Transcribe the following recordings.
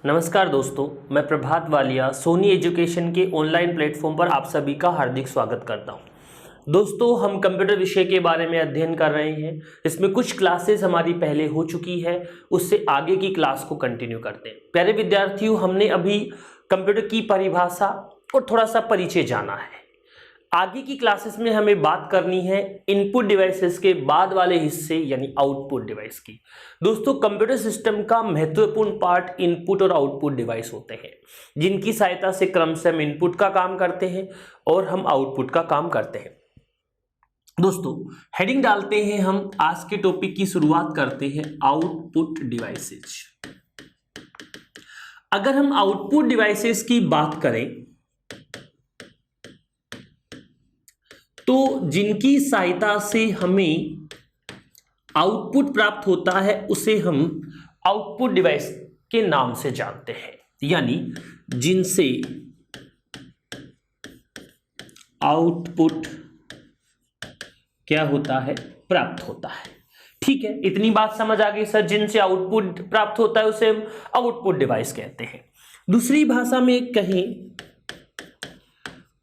नमस्कार दोस्तों, मैं प्रभात वालिया सोनी एजुकेशन के ऑनलाइन प्लेटफॉर्म पर आप सभी का हार्दिक स्वागत करता हूं। दोस्तों, हम कंप्यूटर विषय के बारे में अध्ययन कर रहे हैं। इसमें कुछ क्लासेस हमारी पहले हो चुकी है, उससे आगे की क्लास को कंटिन्यू करते हैं। प्यारे विद्यार्थियों, हमने अभी कंप्यूटर की परिभाषा और थोड़ा सा परिचय जाना है। आगे की क्लासेस में हमें बात करनी है इनपुट डिवाइसेस के बाद वाले हिस्से यानी आउटपुट डिवाइस की। दोस्तों, कंप्यूटर सिस्टम का महत्वपूर्ण पार्ट इनपुट और आउटपुट डिवाइस होते हैं, जिनकी सहायता से क्रमशः हम इनपुट का काम करते हैं और हम आउटपुट का काम करते हैं। दोस्तों, हेडिंग डालते हैं, हम आज के टॉपिक की शुरुआत करते हैं आउटपुट डिवाइसेस। अगर हम आउटपुट डिवाइसेस की बात करें तो जिनकी सहायता से हमें आउटपुट प्राप्त होता है उसे हम आउटपुट डिवाइस के नाम से जानते हैं, यानी जिनसे आउटपुट क्या होता है, प्राप्त होता है। ठीक है, इतनी बात समझ आ गई सर। जिनसे आउटपुट प्राप्त होता है उसे हम आउटपुट डिवाइस कहते हैं। दूसरी भाषा में कहें,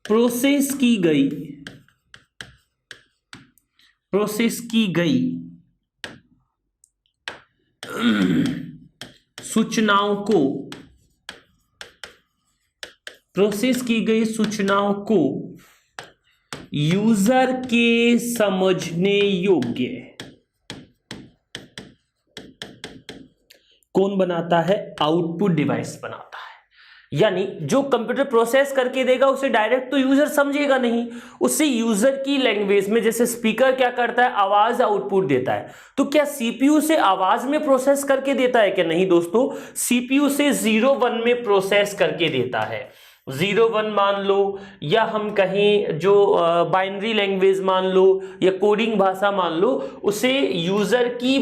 प्रोसेस की गई सूचनाओं को यूजर के समझने योग्य कौन बनाता है? आउटपुट डिवाइस बनाता है। यानी जो कंप्यूटर प्रोसेस करके देगा उसे डायरेक्ट तो यूजर समझेगा नहीं, उसे यूजर की लैंग्वेज में, जैसे स्पीकर क्या करता है, आवाज आउटपुट देता है। तो क्या सीपीयू से आवाज में प्रोसेस करके देता है? क्या नहीं दोस्तों, सीपीयू से 0-1 में प्रोसेस करके देता है। 0-1 मान लो, या हम कहें जो बाइनरी लैंग्वेज मान लो या कोडिंग भाषा मान लो, उसे यूजर की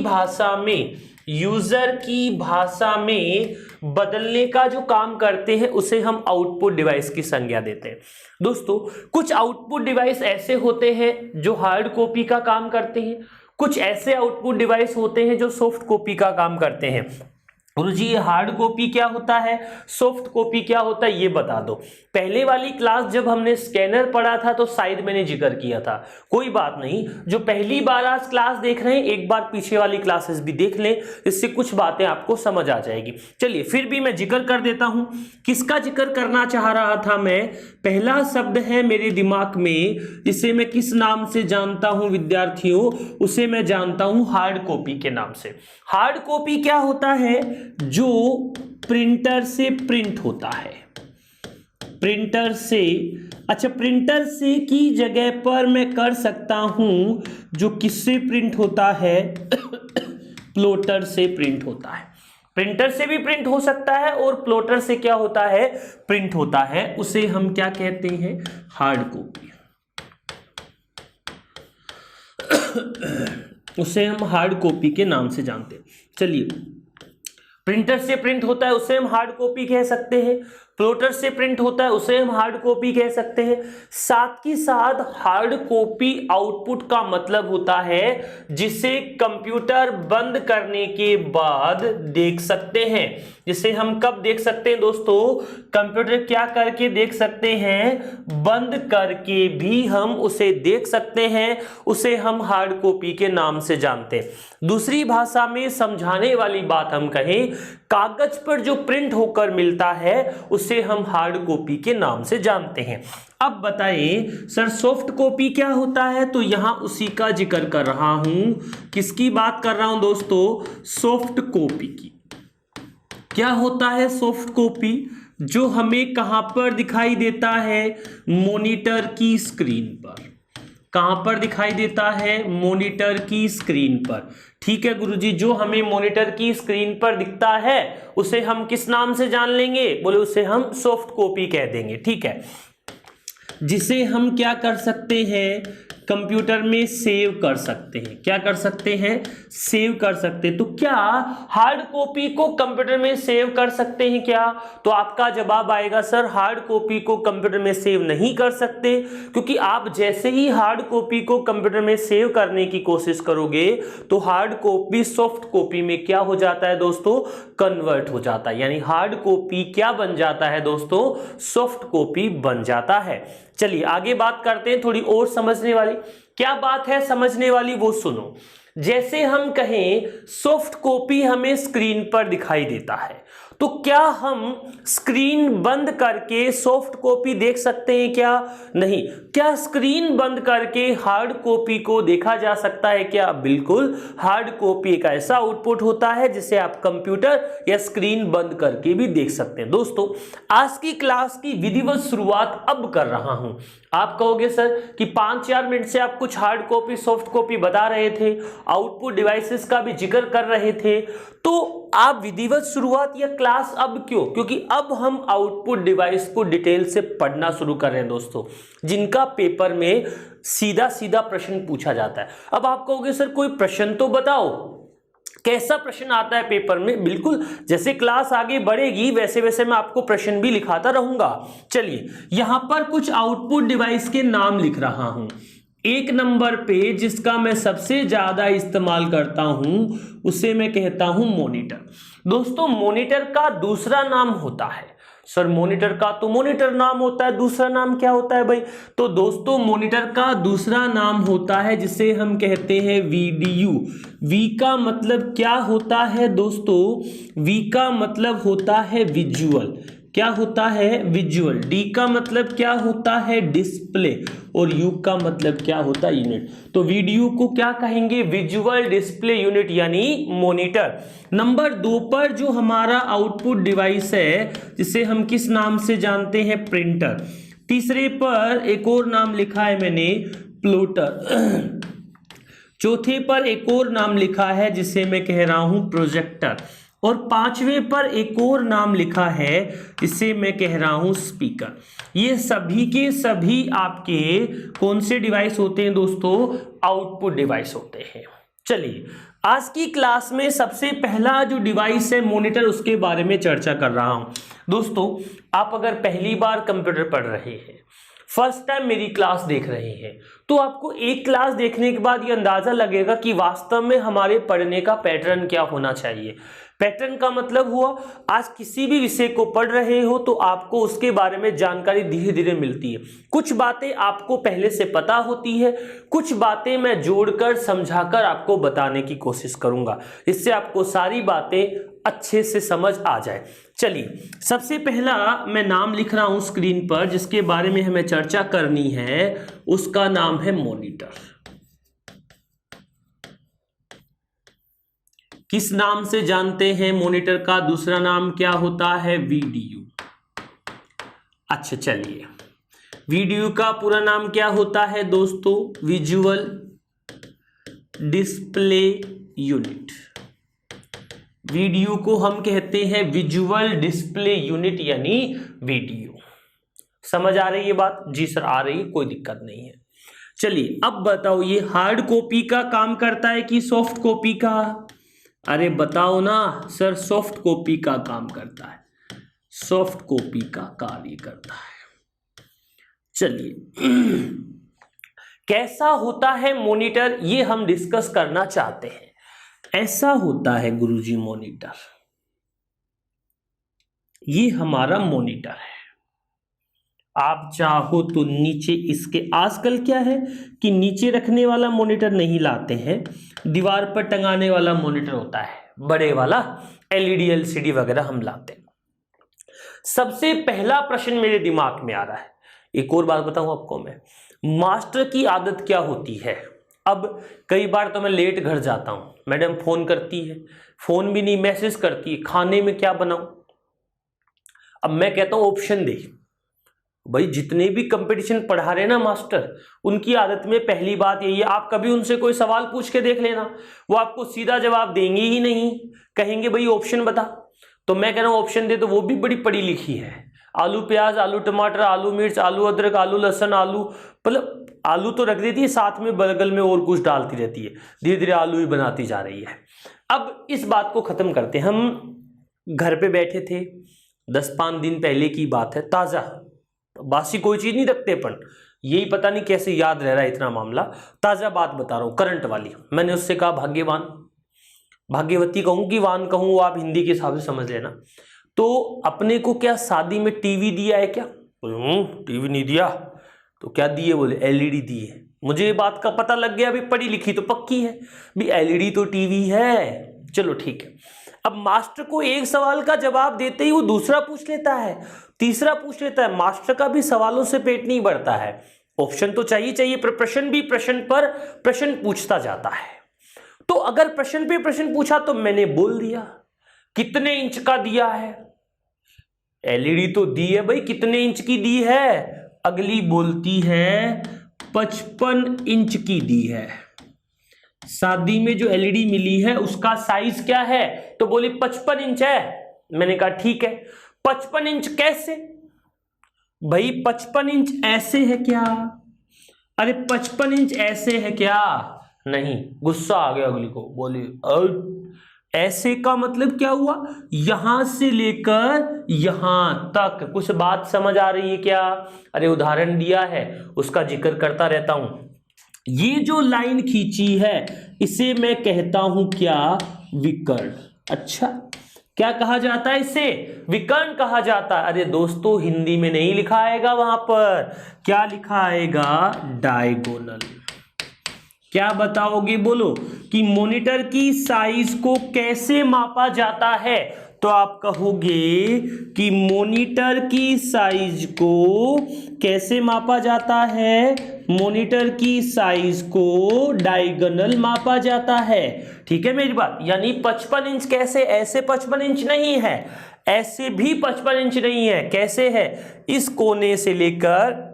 भाषा में बदलने का जो काम करते हैं उसे हम आउटपुट डिवाइस की संज्ञा देते हैं। दोस्तों, कुछ आउटपुट डिवाइस ऐसे होते हैं जो हार्ड कॉपी का काम करते हैं, कुछ ऐसे आउटपुट डिवाइस होते हैं जो सॉफ्ट कॉपी का काम करते हैं। गुरुजी, ये हार्ड कॉपी क्या होता है, सॉफ्ट कॉपी क्या होता है, ये बता दो। पहले वाली क्लास जब हमने स्कैनर पढ़ा था तो शायद मैंने जिक्र किया था। कोई बात नहीं, जो पहली बार आज क्लास देख रहे हैं एक बार पीछे वाली क्लासेस भी देख लें, इससे कुछ बातें आपको समझ आ जाएगी। चलिए फिर भी मैं जिक्र कर देता हूं। किसका जिक्र करना चाह रहा था मैं? पहला शब्द है मेरे दिमाग में, जिसे मैं किस नाम से जानता हूं विद्यार्थियों? उसे मैं जानता हूं हार्ड कॉपी के नाम से। हार्ड कॉपी क्या होता है? जो प्रिंटर से प्रिंट होता है। प्रिंटर से की जगह पर मैं कर सकता हूं जो किससे प्रिंट होता है? प्लॉटर से प्रिंट होता है। प्रिंटर से भी प्रिंट हो सकता है और प्लॉटर से क्या होता है? प्रिंट होता है। उसे हम क्या कहते हैं? Hard copy. उसे हम हार्ड कॉपी के नाम से जानते हैं। चलिए, प्रिंटर से प्रिंट होता है उसे हम हार्ड कॉपी कह सकते हैं, प्लॉटर से प्रिंट होता है उसे हम हार्ड कॉपी कह सकते हैं। साथ ही साथ हार्ड कॉपी आउटपुट का मतलब होता है जिसे कंप्यूटर बंद करने के बाद देख सकते हैं। जिसे हम कब देख सकते हैं दोस्तों? कंप्यूटर क्या करके देख सकते हैं? बंद करके भी हम उसे देख सकते हैं। उसे हम हार्ड कॉपी के नाम से जानते हैं। दूसरी भाषा में समझाने वाली बात हम कहें, कागज पर जो प्रिंट होकर मिलता है उसे हम हार्ड कॉपी के नाम से जानते हैं। अब बताइए सर, सॉफ्ट कॉपी क्या होता है? तो यहां उसी का जिक्र कर रहा हूं। किसकी बात कर रहा हूं दोस्तों? सॉफ्ट कॉपी की। क्या होता है सॉफ्ट कॉपी? जो हमें कहां पर दिखाई देता है? मॉनिटर की स्क्रीन पर। कहां पर दिखाई देता है? मॉनिटर की स्क्रीन पर। ठीक है गुरुजी, जो हमें मॉनिटर की स्क्रीन पर दिखता है उसे हम किस नाम से जान लेंगे? बोले उसे हम सॉफ्ट कॉपी कह देंगे। ठीक है, जिसे हम क्या कर सकते हैं? कंप्यूटर में सेव कर सकते हैं। क्या कर सकते हैं? सेव कर सकते हैं। तो क्या हार्ड कॉपी को कंप्यूटर में सेव कर सकते हैं क्या? तो आपका जवाब आएगा सर हार्ड कॉपी को कंप्यूटर में सेव नहीं कर सकते, क्योंकि आप जैसे ही हार्ड कॉपी को कंप्यूटर में सेव करने की कोशिश करोगे तो हार्ड कॉपी सॉफ्ट कॉपी में क्या हो जाता है दोस्तों? कन्वर्ट हो जाता है। यानी हार्ड कॉपी क्या बन जाता है दोस्तों? सॉफ्ट कॉपी बन जाता है। चलिए आगे बात करते हैं थोड़ी और समझने वाली। क्या बात है समझने वाली वो सुनो। जैसे हम कहें सॉफ्ट कॉपी हमें स्क्रीन पर दिखाई देता है, तो क्या हम स्क्रीन बंद करके सॉफ्ट कॉपी देख सकते हैं क्या? नहीं। क्या स्क्रीन बंद करके हार्ड कॉपी को देखा जा सकता है क्या? बिल्कुल। हार्ड कॉपी एक ऐसा आउटपुट होता है जिसे आप कंप्यूटर या स्क्रीन बंद करके भी देख सकते हैं। दोस्तों आज की क्लास की विधिवत शुरुआत अब कर रहा हूं। आप कहोगे सर कि 5-4 मिनट से आप कुछ हार्ड कॉपी सॉफ्ट कॉपी बता रहे थे, आउटपुट डिवाइसेस का भी जिक्र कर रहे थे, तो आप विधिवत शुरुआत या क्लास अब क्यों? क्योंकि अब हम आउटपुट डिवाइस को डिटेल से पढ़ना शुरू कर रहे हैं दोस्तों, जिनका पेपर में सीधा सीधा प्रश्न पूछा जाता है। अब आप कहोगे सर कोई प्रश्न तो बताओ, कैसा प्रश्न आता है पेपर में? बिल्कुल, जैसे क्लास आगे बढ़ेगी वैसे वैसे मैं आपको प्रश्न भी लिखाता रहूंगा। चलिए यहां पर कुछ आउटपुट डिवाइस के नाम लिख रहा हूं। एक नंबर पे जिसका मैं सबसे ज्यादा इस्तेमाल करता हूं उसे मैं कहता हूं मॉनिटर। दोस्तों मॉनिटर का दूसरा नाम होता है, सर मॉनिटर का तो मॉनिटर नाम होता है, दूसरा नाम क्या होता है भाई? तो दोस्तों मॉनिटर का दूसरा नाम होता है जिसे हम कहते हैं वीडीयू। वी का मतलब क्या होता है दोस्तों? वी का मतलब होता है विजुअल। क्या होता है? विजुअल। डी का मतलब क्या होता है? डिस्प्ले। और यू का मतलब क्या होता है? यूनिट। तो वीडियो को क्या कहेंगे? विजुअल डिस्प्ले यूनिट यानी मॉनिटर। नंबर 2 पर जो हमारा आउटपुट डिवाइस है जिसे हम किस नाम से जानते हैं? प्रिंटर। तीसरे पर एक और नाम लिखा है मैंने, प्लॉटर। चौथे पर एक और नाम लिखा है जिसे मैं कह रहा हूं प्रोजेक्टर। और 5वें पर एक और नाम लिखा है जिसे मैं कह रहा हूं स्पीकर। ये सभी के सभी आपके कौन से डिवाइस होते हैं दोस्तों? आउटपुट डिवाइस होते हैं। चलिए आज की क्लास में सबसे पहला जो डिवाइस है मॉनिटर, उसके बारे में चर्चा कर रहा हूं। दोस्तों आप अगर पहली बार कंप्यूटर पढ़ रहे हैं, फर्स्ट टाइम मेरी क्लास देख रहे हैं, तो आपको एक क्लास देखने के बाद ये अंदाजा लगेगा कि वास्तव में हमारे पढ़ने का पैटर्न क्या होना चाहिए। पैटर्न का मतलब हुआ आज किसी भी विषय को पढ़ रहे हो तो आपको उसके बारे में जानकारी धीरे धीरे मिलती है। कुछ बातें आपको पहले से पता होती है, कुछ बातें मैं जोड़कर समझाकर आपको बताने की कोशिश करूंगा, इससे आपको सारी बातें अच्छे से समझ आ जाए। चलिए सबसे पहला मैं नाम लिख रहा हूं स्क्रीन पर जिसके बारे में हमें चर्चा करनी है, उसका नाम है मॉनिटर। किस नाम से जानते हैं मॉनिटर का दूसरा नाम क्या होता है? वीडीयू। अच्छा चलिए, वीडीयू का पूरा नाम क्या होता है दोस्तों? Visual display unit. वीडियो को हम कहते हैं विजुअल डिस्प्ले यूनिट यानी वीडियो। समझ आ रही है बात? जी सर आ रही है, कोई दिक्कत नहीं है। चलिए अब बताओ ये हार्ड कॉपी का काम करता है कि सॉफ्ट कॉपी का? अरे बताओ ना सर, सॉफ्ट कॉपी का काम करता है, सॉफ्ट कॉपी का कार्य करता है। चलिए कैसा होता है मॉनिटर ये हम डिस्कस करना चाहते हैं। ऐसा होता है गुरुजी मॉनिटर, ये हमारा मॉनिटर है। आप चाहो तो नीचे इसके, आजकल क्या है कि नीचे रखने वाला मॉनिटर नहीं लाते हैं, दीवार पर टंगाने वाला मॉनिटर होता है, बड़े वाला एलईडी एलसीडी वगैरह हम लाते हैं। सबसे पहला प्रश्न मेरे दिमाग में आ रहा है, एक और बात बताऊं आपको मैं, मास्टर की आदत क्या होती है? अब कई बार तो मैं लेट घर जाता हूं, मैडम फोन करती है, फोन भी नहीं मैसेज करती है, खाने में क्या बनाऊं? अब मैं कहता हूं ऑप्शन दे। भाई जितने भी कंपटीशन पढ़ा रहे ना मास्टर, उनकी आदत में पहली बात यही है, आप कभी उनसे कोई सवाल पूछ के देख लेना, वो आपको सीधा जवाब देंगे ही नहीं, कहेंगे भाई ऑप्शन बता। तो मैं कह रहा हूं ऑप्शन दे, तो वो भी बड़ी पढ़ी लिखी है, आलू प्याज, आलू टमाटर, आलू मिर्च, आलू अदरक, आलू लहसुन, आलू, मतलब आलू तो रख देती है, साथ में बगल में और कुछ डालती रहती है, धीरे धीरे आलू ही बनाती जा रही है। अब इस बात को खत्म करते हैं। हम घर पे बैठे थे, 10-5 दिन पहले की बात है, ताज़ा, बासी कोई चीज़ नहीं रखते अपन, यही पता नहीं कैसे याद रह रहा है इतना मामला। ताज़ा बात बता रहा हूँ, करंट वाली। मैंने उससे कहा भाग्यवान, भाग्यवती कहूँ कि वान कहूँ, वो आप हिंदी के हिसाब से समझ लेना। तो अपने को क्या शादी में टीवी दिया है क्या? टीवी नहीं दिया तो क्या दिए? बोले एलईडी दिए। मुझे ये बात का पता लग गया, अभी पढ़ी लिखी तो पक्की है भी, एलईडी तो टीवी है। चलो ठीक है। अब मास्टर को एक सवाल का जवाब देते ही वो दूसरा पूछ लेता है, तीसरा पूछ लेता है। मास्टर का भी सवालों से पेट नहीं भरता है, ऑप्शन तो चाहिए चाहिए, पर प्रश्न भी प्रश्न पर प्रश्न पूछता जाता है। तो अगर प्रश्न पे प्रश्न पूछा तो मैंने बोल दिया कितने इंच का दिया है, एलईडी तो दी है भाई, कितने इंच की दी है? अगली बोलती है 55 इंच की दी है। शादी में जो एलईडी मिली है उसका साइज क्या है? तो बोली 55 इंच है। मैंने कहा ठीक है। 55 इंच कैसे भाई? 55 इंच ऐसे है क्या? अरे 55 इंच ऐसे है क्या? नहीं, गुस्सा आ गया अगली को, बोली ऐसे का मतलब क्या हुआ? यहां से लेकर यहां तक। कुछ बात समझ आ रही है क्या? अरे उदाहरण दिया है, उसका जिक्र करता रहता हूं। ये जो लाइन खींची है इसे मैं कहता हूं क्या? विकर्ण। अच्छा, क्या कहा जाता है इसे? विकर्ण कहा जाता है। अरे दोस्तों, हिंदी में नहीं लिखा आएगा, वहां पर क्या लिखा आएगा? डायगोनल। क्या बताओगे? बोलो कि मॉनिटर की साइज को कैसे मापा जाता है? तो आप कहोगे कि मॉनिटर की साइज को कैसे मापा जाता है? मॉनिटर की साइज को डायगोनल मापा जाता है। ठीक है मेरी बात? यानी 55 इंच कैसे? ऐसे 55 इंच नहीं है, ऐसे भी 55 इंच नहीं है। कैसे है? इस कोने से लेकर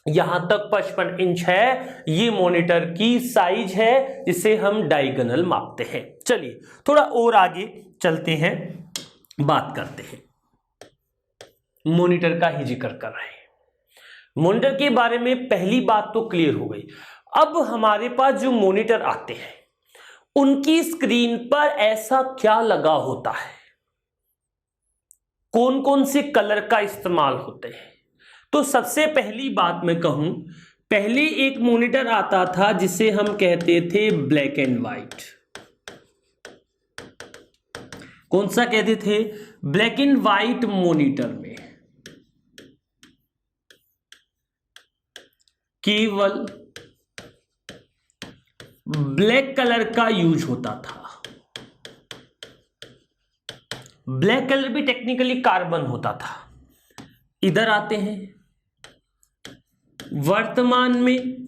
यहां तक 55 इंच है। ये मॉनिटर की साइज है जिसे हम डायगोनल मापते हैं। चलिए थोड़ा और आगे चलते हैं, बात करते हैं। मॉनिटर का ही जिक्र कर रहे हैं। मॉनिटर के बारे में पहली बात तो क्लियर हो गई। अब हमारे पास जो मॉनिटर आते हैं उनकी स्क्रीन पर ऐसा क्या लगा होता है? कौन कौन से कलर का इस्तेमाल होते हैं? तो सबसे पहली बात मैं कहूं, पहले एक मॉनिटर आता था जिसे हम कहते थे ब्लैक एंड व्हाइट। कौन सा कहते थे? ब्लैक एंड व्हाइट मॉनिटर में केवल ब्लैक कलर का यूज होता था। ब्लैक कलर भी टेक्निकली कार्बन होता था। इधर आते हैं वर्तमान में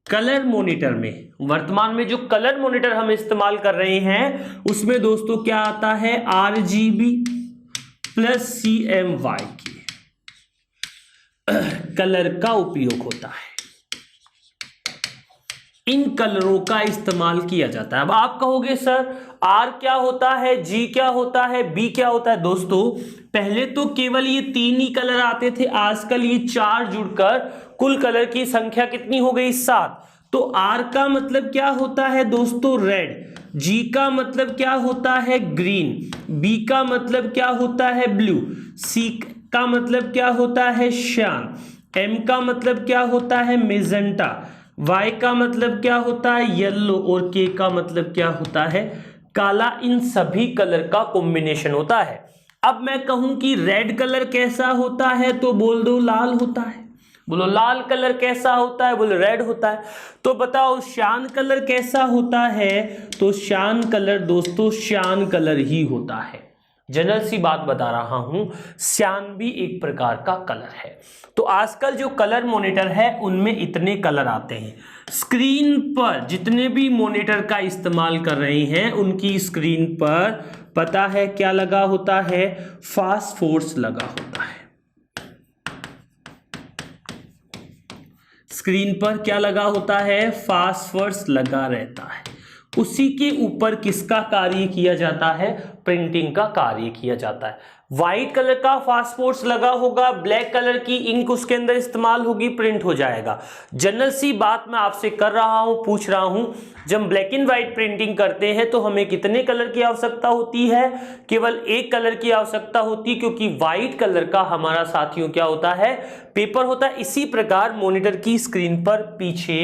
कलर मॉनिटर में। वर्तमान में जो कलर मॉनिटर हम इस्तेमाल कर रहे हैं उसमें दोस्तों क्या आता है? RGB प्लस CMY की कलर का उपयोग होता है। इन कलरों का इस्तेमाल किया जाता है। अब आप कहोगे सर R क्या होता है, G क्या होता है, B क्या होता है? दोस्तों पहले तो केवल ये 3 ही कलर आते थे, आजकल ये 4 जुड़कर कुल कलर की संख्या कितनी हो गई? 7। तो R का मतलब क्या होता है दोस्तों? रेड। G का मतलब क्या होता है? ग्रीन। B का मतलब क्या होता है? ब्लू। C का मतलब क्या होता है? श्यान। M का मतलब क्या होता है? मेजेंटा। Y का मतलब क्या होता है? येलो। और K का मतलब क्या होता है? काला। इन सभी कलर का कॉम्बिनेशन होता है। अब मैं कहूं कि रेड कलर कैसा होता है तो बोल दो लाल होता है। बोलो लाल कलर कैसा होता है? बोलो रेड होता है। तो बताओ श्यान कलर कैसा होता है? तो श्यान कलर दोस्तों श्यान कलर ही होता है। जनरल सी बात बता रहा हूं, श्यान भी एक प्रकार का कलर है। तो आजकल जो कलर मॉनिटर है उनमें इतने कलर आते हैं। स्क्रीन पर जितने भी मॉनिटर का इस्तेमाल कर रहे हैं उनकी स्क्रीन पर पता है क्या लगा होता है? फास्फोर्स लगा होता है। स्क्रीन पर क्या लगा होता है? फास्फोर्स लगा रहता है। उसी के ऊपर किसका कार्य किया जाता है? प्रिंटिंग का कार्य किया जाता है। व्हाइट कलर का फास्फोर्स लगा होगा, ब्लैक कलर की इंक उसके अंदर इस्तेमाल होगी, प्रिंट हो जाएगा। जनरल सी बात मैं आपसे कर रहा हूं, पूछ रहा हूं, जब ब्लैक एंड व्हाइट प्रिंटिंग करते हैं तो हमें कितने कलर की आवश्यकता होती है? केवल एक कलर की आवश्यकता होती है, क्योंकि व्हाइट कलर का हमारा साथियों क्या होता है? पेपर होता है। इसी प्रकार मॉनिटर की स्क्रीन पर पीछे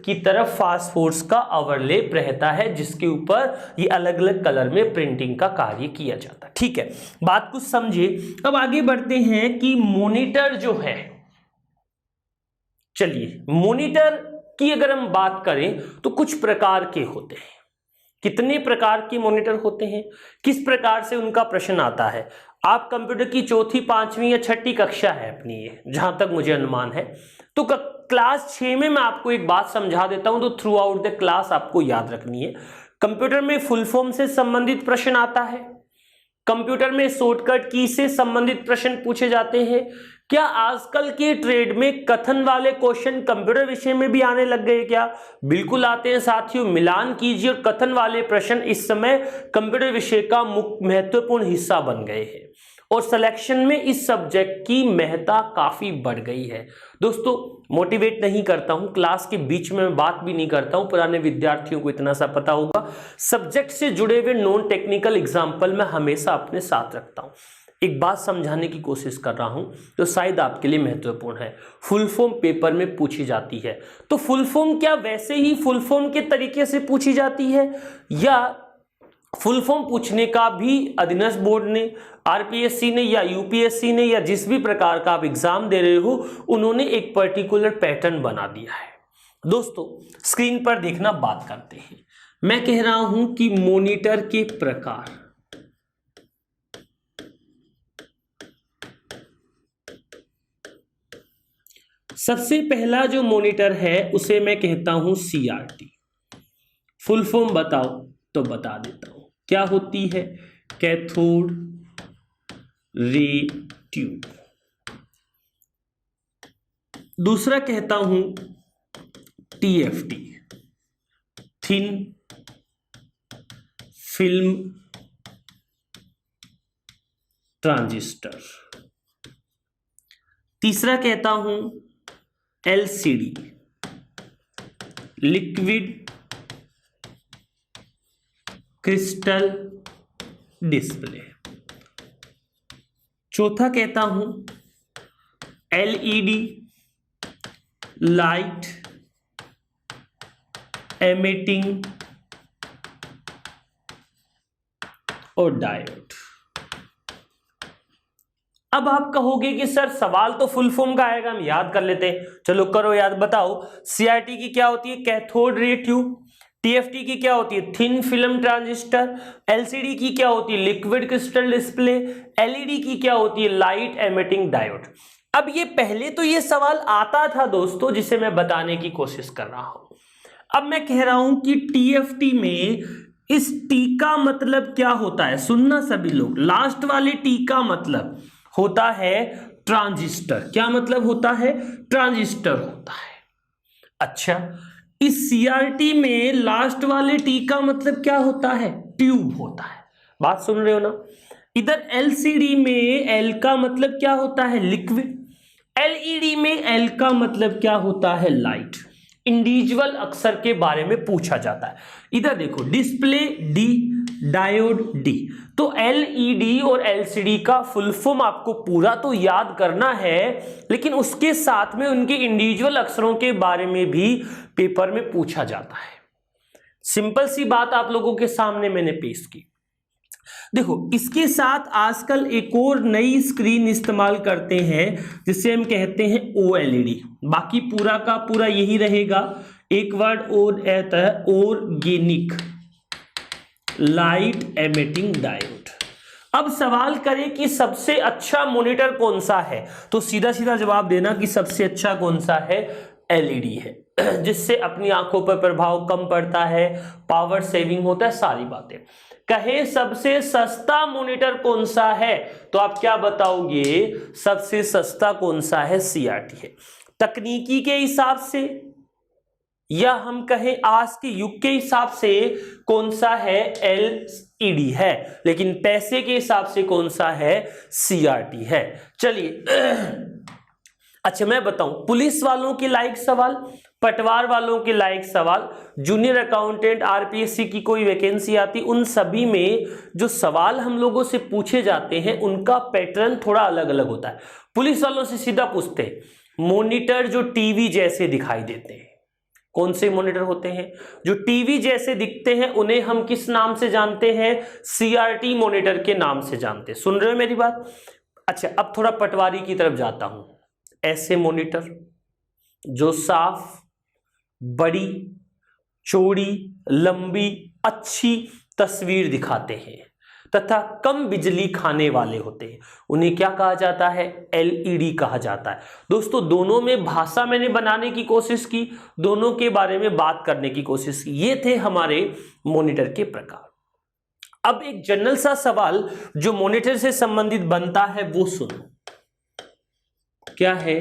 की तरफ फास्फोर्स का ओवरलेप रहता है, जिसके ऊपर ये अलग अलग कलर में प्रिंटिंग का कार्य किया जाता है। ठीक है, बात कुछ समझे। अब आगे बढ़ते हैं कि मॉनिटर जो है, चलिए मॉनिटर की अगर हम बात करें तो कुछ प्रकार के होते हैं। कितने प्रकार के मॉनिटर होते हैं, किस प्रकार से उनका प्रश्न आता है? आप कंप्यूटर की चौथी, पांचवी या छठी कक्षा है अपनी, ये जहां तक मुझे अनुमान है, तो क्लास 6 में मैं आपको एक बात समझा देता हूं, तो थ्रू आउट द क्लास आपको याद रखनी है। कंप्यूटर में फुल फॉर्म से संबंधित प्रश्न आता है, कंप्यूटर में शॉर्टकट की से संबंधित प्रश्न पूछे जाते हैं। क्या आजकल के ट्रेड में कथन वाले क्वेश्चन कंप्यूटर विषय में भी आने लग गए क्या? बिल्कुल आते हैं साथियों, मिलान कीजिए। और कथन वाले प्रश्न इस समय कंप्यूटर विषय का मुख्य महत्वपूर्ण हिस्सा बन गए हैं और सिलेक्शन में इस सब्जेक्ट की महत्ता काफी बढ़ गई है। दोस्तों मोटिवेट नहीं करता हूं, क्लास के बीच में मैं बात भी नहीं करता हूं, पुराने विद्यार्थियों को इतना सा पता होगा। सब्जेक्ट से जुड़े हुए नॉन टेक्निकल एग्जाम्पल मैं हमेशा अपने साथ रखता हूं। एक बात समझाने की कोशिश कर रहा हूं तो शायद आपके लिए महत्वपूर्ण है। फुल फॉर्म पेपर में पूछी जाती है, तो फुल फॉर्म क्या वैसे ही फुल फॉर्म के तरीके से पूछी जाती है, या फुल फॉर्म पूछने का भी अधीनस्थ बोर्ड ने, आरपीएससी ने या यूपीएससी ने या जिस भी प्रकार का आप एग्जाम दे रहे हो, उन्होंने एक पर्टिकुलर पैटर्न बना दिया है? दोस्तों स्क्रीन पर देखना, बात करते हैं। मैं कह रहा हूं कि मॉनिटर के प्रकार, सबसे पहला जो मॉनिटर है उसे मैं कहता हूं सीआरटी। फुल फॉर्म बताओ तो बता देता हूं, क्या होती है? Cathode ray tube. दूसरा कहता हूं टीएफटी, थिन फिल्म ट्रांजिस्टर। तीसरा कहता हूं एलसीडी, लिक्विड क्रिस्टल डिस्प्ले। चौथा कहता हूं एलईडी, लाइट एमिटिंग और डायोड। अब आप कहोगे कि सर सवाल तो फुल फॉर्म का आएगा, हम याद कर लेते हैं। चलो करो याद, बताओ। सीआरटी की क्या होती है? Cathode ray tube. टीएफटी की क्या होती है? Thin film transistor. एलसीडी की क्या होती है? Liquid crystal display. एलईडी की क्या होती है? Light emitting diode. अब ये पहले तो ये सवाल आता था दोस्तों, जिसे मैं बताने की कोशिश कर रहा हूं। अब मैं कह रहा हूं कि टीएफटी में इस टी का मतलब क्या होता है? सुनना सभी लोग, लास्ट वाले टी का मतलब होता है ट्रांजिस्टर। क्या मतलब होता है? ट्रांजिस्टर होता है। अच्छा, इस सीआरटी में लास्ट वाले टी का मतलब क्या होता है? ट्यूब होता है। बात सुन रहे हो ना? इधर एलसीडी में एल का मतलब क्या होता है? लिक्विड। एलईडी में एल का मतलब क्या होता है? लाइट। इंडिविजुअल अक्षर के बारे में पूछा जाता है। इधर देखो, डिस्प्ले डी, डायोड डी। तो एलईडी और एलसीडी का फुल फॉर्म आपको पूरा तो याद करना है, लेकिन उसके साथ में उनके इंडिविजुअल अक्षरों के बारे में भी पेपर में पूछा जाता है। सिंपल सी बात आप लोगों के सामने मैंने पेश की। देखो, इसके साथ आजकल एक और नई स्क्रीन इस्तेमाल करते हैं जिसे हम कहते हैं ओएलईडी। बाकी पूरा का पूरा यही रहेगा। एक वर्ड और आता है ऑर्गेनिक लाइट एमिटिंग डायोड। अब सवाल करें कि सबसे अच्छा मॉनिटर कौन सा है, तो सीधा सीधा जवाब देना कि सबसे अच्छा कौन सा है? एलईडी है, जिससे अपनी आंखों पर प्रभाव कम पड़ता है, पावर सेविंग होता है, सारी बातें। कहे सबसे सस्ता मॉनिटर कौन सा है, तो आप क्या बताओगे? सबसे सस्ता कौन सा है? सीआरटी है। तकनीकी के हिसाब से या हम कहें आज के युग के हिसाब से कौन सा है, एलईडी है, लेकिन पैसे के हिसाब से कौन सा है, सीआरटी है। चलिए अच्छा मैं बताऊं, पुलिस वालों के लायक सवाल, पटवार वालों के लायक सवाल, जूनियर अकाउंटेंट, आरपीएससी की कोई वैकेंसी आती, उन सभी में जो सवाल हम लोगों से पूछे जाते हैं उनका पैटर्न थोड़ा अलग अलग होता है। पुलिस वालों से सीधा पूछते हैं, मॉनिटर जो टीवी जैसे दिखाई देते हैं, कौन से मॉनिटर होते हैं जो टीवी जैसे दिखते हैं, उन्हें हम किस नाम से जानते हैं, सीआरटी मॉनिटर के नाम से जानते हैं। सुन रहे हो मेरी बात? अच्छा अब थोड़ा पटवारी की तरफ जाता हूं। ऐसे मॉनिटर जो साफ, बड़ी, चौड़ी, लंबी, अच्छी तस्वीर दिखाते हैं तथा कम बिजली खाने वाले होते हैं, उन्हें क्या कहा जाता है, एलईडी कहा जाता है। दोस्तों दोनों में भाषा मैंने बनाने की कोशिश की, दोनों के बारे में बात करने की कोशिश की। ये थे हमारे मॉनिटर के प्रकार। अब एक जनरल सा सवाल जो मॉनिटर से संबंधित बनता है वो सुनो, क्या है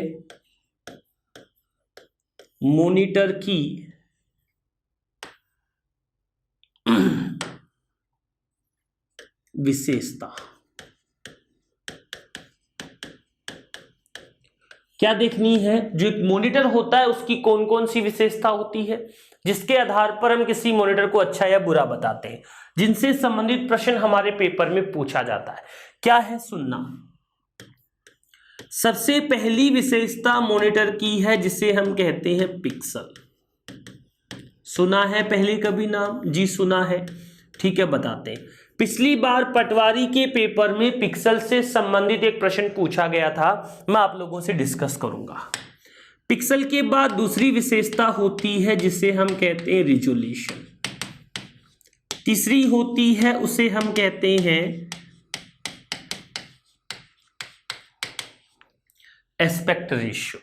मॉनिटर की विशेषता। क्या देखनी है, जो एक मॉनिटर होता है उसकी कौन कौन सी विशेषता होती है, जिसके आधार पर हम किसी मॉनिटर को अच्छा या बुरा बताते हैं, जिनसे संबंधित प्रश्न हमारे पेपर में पूछा जाता है। क्या है सुनना। सबसे पहली विशेषता मॉनिटर की है जिसे हम कहते हैं पिक्सल। सुना है पहले कभी नाम? जी सुना है, ठीक है बताते हैं। पिछली बार पटवारी के पेपर में पिक्सल से संबंधित एक प्रश्न पूछा गया था, मैं आप लोगों से डिस्कस करूंगा। पिक्सल के बाद दूसरी विशेषता होती है जिसे हम कहते हैं रिजोल्यूशन। तीसरी होती है उसे हम कहते हैं एस्पेक्ट रेशियो।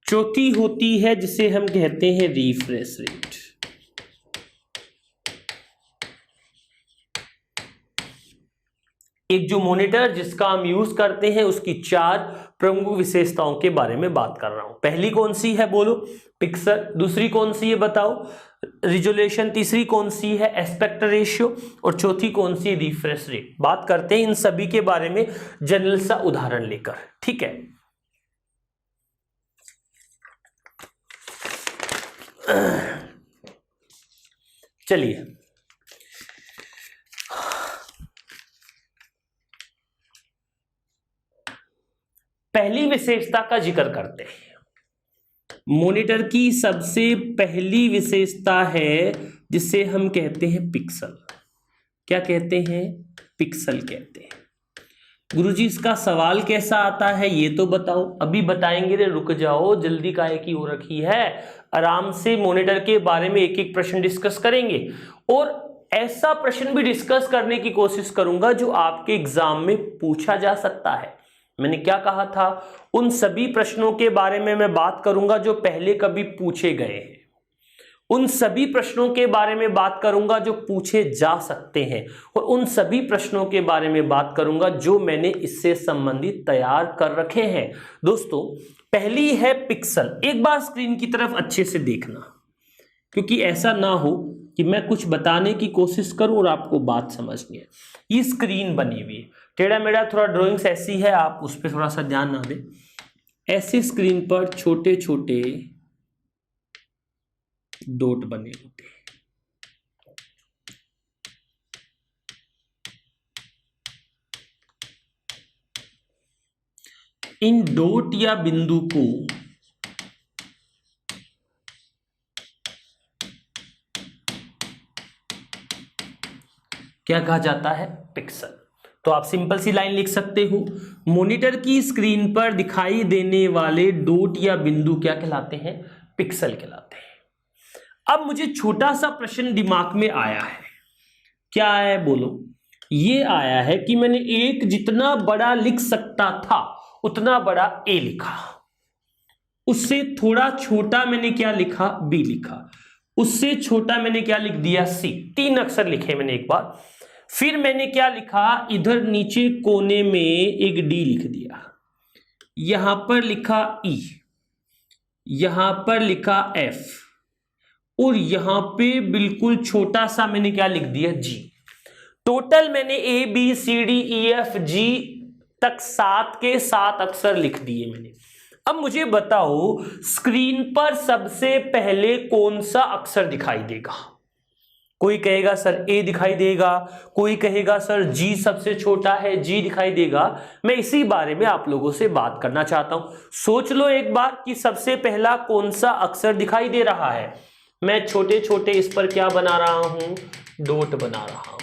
चौथी होती है जिसे हम कहते हैं रिफ्रेश रेट। एक जो मॉनिटर जिसका हम यूज करते हैं उसकी 4 प्रमुख विशेषताओं के बारे में बात कर रहा हूं। पहली कौन सी है बोलो? पिक्सल। दूसरी कौन सी है बताओ? रिजोल्यूशन। तीसरी कौन सी है? Aspect ratio. और चौथी कौन सी? Refresh rate. बात करते हैं इन सभी के बारे में जनरल सा उदाहरण लेकर, ठीक है। चलिए पहली विशेषता का जिक्र करते हैं। मॉनिटर की सबसे पहली विशेषता है जिसे हम कहते हैं पिक्सल। क्या कहते हैं? पिक्सल कहते हैं। गुरुजी इसका सवाल कैसा आता है ये तो बताओ। अभी बताएंगे रे, रुक जाओ, जल्दी काहे की हो रखी है। आराम से मॉनिटर के बारे में एक एक प्रश्न डिस्कस करेंगे और ऐसा प्रश्न भी डिस्कस करने की कोशिश करूंगा जो आपके एग्जाम में पूछा जा सकता है। मैंने क्या कहा था? उन सभी प्रश्नों के बारे में मैं बात करूंगा जो पहले कभी पूछे गए हैं, उन सभी प्रश्नों के बारे में बात करूंगा जो पूछे जा सकते हैं, और उन सभी प्रश्नों के बारे में बात करूंगा जो मैंने इससे संबंधित तैयार कर रखे हैं। दोस्तों पहली है पिक्सल। एक बार स्क्रीन की तरफ अच्छे से देखना, क्योंकि ऐसा ना हो कि मैं कुछ बताने की कोशिश करूं और आपको बात समझनी है। ये स्क्रीन बनी हुई है, टेढ़ा मेढ़ा थोड़ा ड्राइंग्स ऐसी है, आप उस पर थोड़ा सा ध्यान ना दें। ऐसे स्क्रीन पर छोटे छोटे डॉट बने होते हैं। इन डॉट या बिंदु को क्या कहा जाता है? पिक्सल। तो आप सिंपल सी लाइन लिख सकते हो, मॉनिटर की स्क्रीन पर दिखाई देने वाले डॉट या बिंदु क्या कहलाते हैं? पिक्सल कहलाते हैं। अब मुझे छोटा सा प्रश्न दिमाग में आया है। क्या आया है बोलो? ये आया है कि मैंने एक जितना बड़ा लिख सकता था उतना बड़ा ए लिखा, उससे थोड़ा छोटा मैंने क्या लिखा? बी लिखा, उससे छोटा मैंने क्या लिख दिया? सी। 3 अक्षर लिखे मैंने एक बार। फिर मैंने क्या लिखा? इधर नीचे कोने में एक डी लिख दिया, यहां पर लिखा ई, यहां पर लिखा F और यहां पे बिल्कुल छोटा सा मैंने क्या लिख दिया G। टोटल मैंने ABCDEFG तक 7 के 7 अक्षर लिख दिए मैंने। अब मुझे बताओ स्क्रीन पर सबसे पहले कौन सा अक्षर दिखाई देगा? कोई कहेगा सर A दिखाई देगा, कोई कहेगा सर G सबसे छोटा है, G दिखाई देगा। मैं इसी बारे में आप लोगों से बात करना चाहता हूं। सोच लो एक बार कि सबसे पहला कौन सा अक्षर दिखाई दे रहा है। मैं छोटे छोटे इस पर क्या बना रहा हूं? डॉट बना रहा हूं।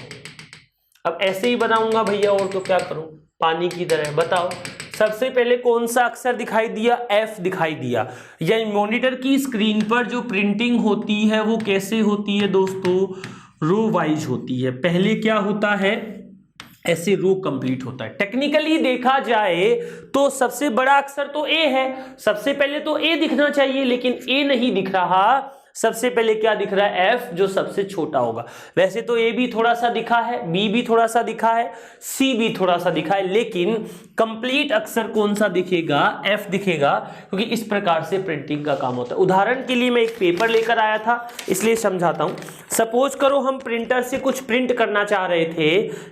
अब ऐसे ही बनाऊंगा भैया, और तो क्या करूं, पानी की तरह। बताओ सबसे पहले कौन सा अक्षर दिखाई दिया? F दिखाई दिया। या मॉनिटर की स्क्रीन पर जो प्रिंटिंग होती है वो कैसे होती है दोस्तों? रो वाइज होती है। पहले क्या होता है? ऐसे रो कंप्लीट होता है। टेक्निकली देखा जाए तो सबसे बड़ा अक्षर तो A है, सबसे पहले तो A दिखना चाहिए, लेकिन A नहीं दिख रहा। सबसे पहले क्या दिख रहा है? F, जो सबसे छोटा होगा। वैसे तो A भी थोड़ा सा दिखा है, B भी थोड़ा सा दिखा है, C भी थोड़ा सा दिखा है, लेकिन कंप्लीट अक्षर कौन सा दिखेगा? F दिखेगा, क्योंकि इस प्रकार से प्रिंटिंग का काम होता है। उदाहरण के लिए मैं एक पेपर लेकर आया था, इसलिए समझाता हूं। सपोज करो हम प्रिंटर से कुछ प्रिंट करना चाह रहे थे।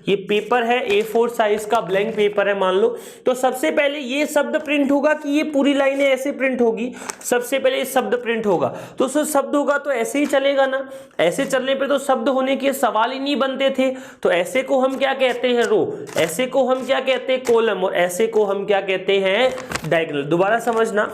ये पेपर है A4 साइज का, ब्लैंक पेपर है मान लो। तो सबसे पहले ये शब्द प्रिंट होगा कि ये पूरी लाइनें ऐसे प्रिंट होगी? सबसे पहले ये शब्द प्रिंट होगा। तो शब्द होगा तो ऐसे ही चलेगा ना। ऐसे चलने पे तो शब्द होने के सवाल ही नहीं बनते थे। तो ऐसे को हम क्या कहते हैं? रो। ऐसे को हम क्या कहते हैं? कॉलम। और ऐसे को हम क्या कहते हैं? डायगोनल। दोबारा समझना,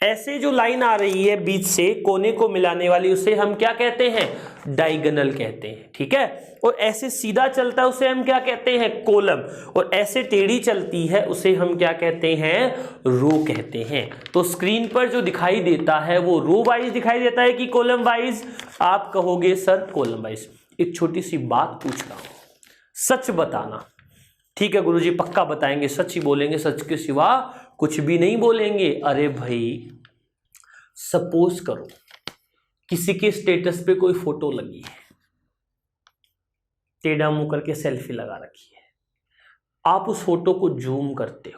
ऐसे जो लाइन आ रही है बीच से कोने को मिलाने वाली, उसे हम क्या कहते हैं? डायगोनल कहते हैं, ठीक है। और ऐसे सीधा चलता है उसे हम क्या कहते हैं? कॉलम। और ऐसे टेढ़ी चलती है उसे हम क्या कहते हैं? रो कहते हैं। तो स्क्रीन पर जो दिखाई देता है वो रो वाइज दिखाई देता है कि कॉलम वाइज? आप कहोगे सर कॉलम वाइज। एक छोटी सी बात पूछ रहा हूं, सच बताना। ठीक है गुरुजी, पक्का बताएंगे, सच ही बोलेंगे, सच के सिवा कुछ भी नहीं बोलेंगे। अरे भाई सपोज करो किसी के स्टेटस पे कोई फोटो लगी है, टेढ़ा मुंह करके सेल्फी लगा रखी है। आप उस फोटो को जूम करते